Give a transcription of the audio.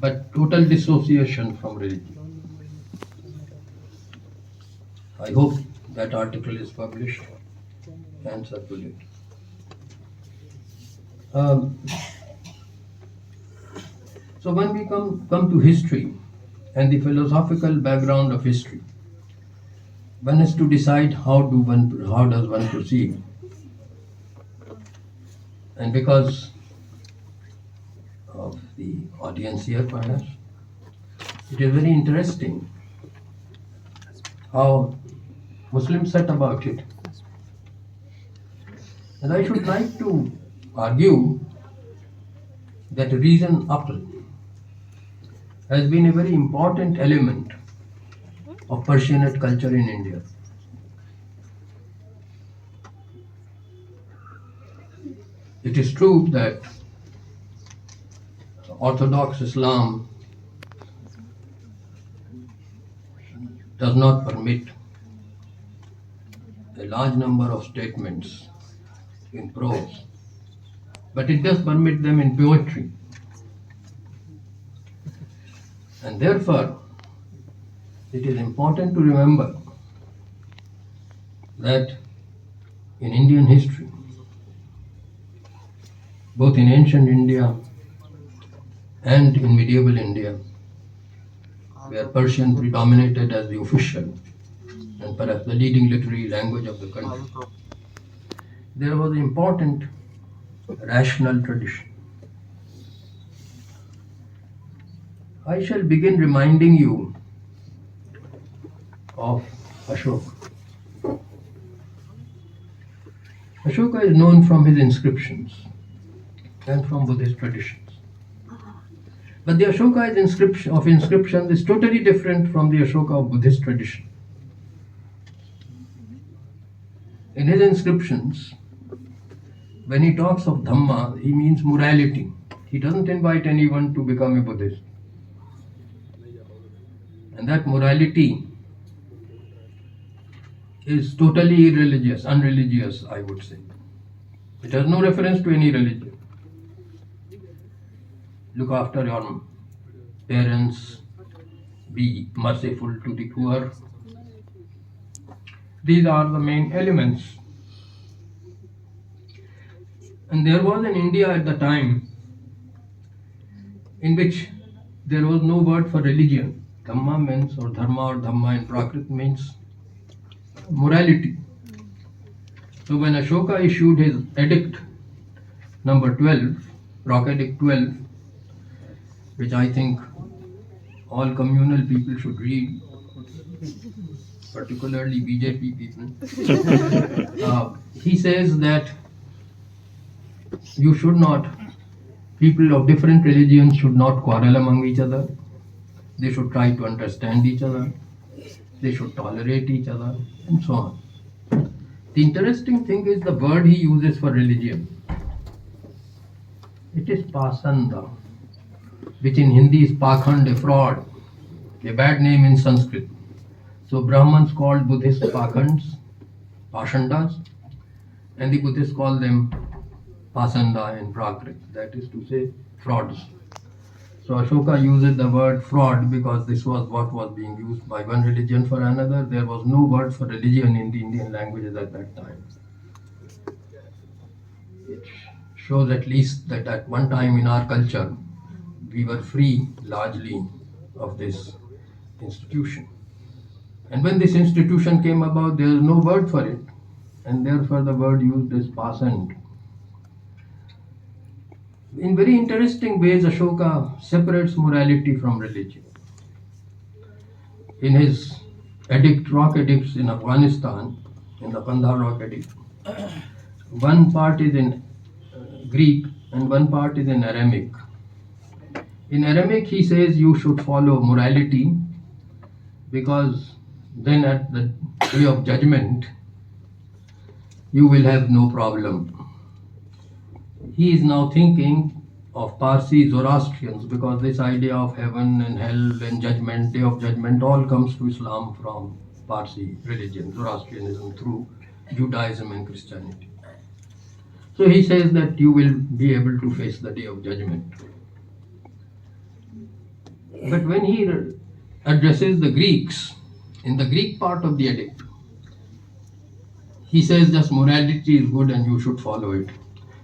but total dissociation from religion. I hope that article is published and circulated. So when we come to history and the philosophical background of history, one has to decide how does one proceed. And because of the audience here, perhaps, it is very interesting how Muslims set about it. And I should like to argue that reason aql has been a very important element of Persianate culture in India. It is true that Orthodox Islam does not permit a large number of statements in prose, but it does permit them in poetry. And therefore, it is important to remember that in Indian history, both in ancient India and in medieval India, where Persian predominated as the official and perhaps the leading literary language of the country, there was an important rational tradition. I shall begin reminding you of Ashoka. Ashoka is known from his inscriptions and from Buddhist traditions. But the Ashoka inscriptions is totally different from the Ashoka of Buddhist tradition. In his inscriptions, when he talks of Dhamma, he means morality. He doesn't invite anyone to become a Buddhist. And that morality is totally irreligious, unreligious, I would say. It has no reference to any religion. Look after your parents, be merciful to the poor. These are the main elements. And there was in India at the time in which there was no word for religion. Dhamma means, or dharma or dhamma in Prakrit means morality. So when Ashoka issued his edict number 12, Rock Edict 12, which I think all communal people should read, particularly BJP people, he says that you should not, people of different religions should not quarrel among each other. They should try to understand each other. They should tolerate each other, and so on. The interesting thing is the word he uses for religion. It is pasanda, which in Hindi is pakhand, a fraud, a bad name in Sanskrit. So Brahmins called Buddhists pakhands, pashandas, and the Buddhists call them pasanda in Prakrit, that is to say, frauds. So Ashoka uses the word fraud because this was what was being used by one religion for another. There was no word for religion in the Indian languages at that time. It shows at least that at one time in our culture, we were free largely of this institution. And when this institution came about, there is no word for it, and therefore the word used is pasand. In very interesting ways, Ashoka separates morality from religion. In his rock edicts in Afghanistan, in the Kandahar rock edict, one part is in Greek and one part is in Aramaic. In Aramaic, he says you should follow morality because then at the day of judgment, you will have no problem. He is now thinking of Parsi Zoroastrians because this idea of heaven and hell and judgment, day of judgment, all comes to Islam from Parsi religion, Zoroastrianism through Judaism and Christianity. So he says that you will be able to face the day of judgment. But when he addresses the Greeks, in the Greek part of the edict, he says just morality is good and you should follow it.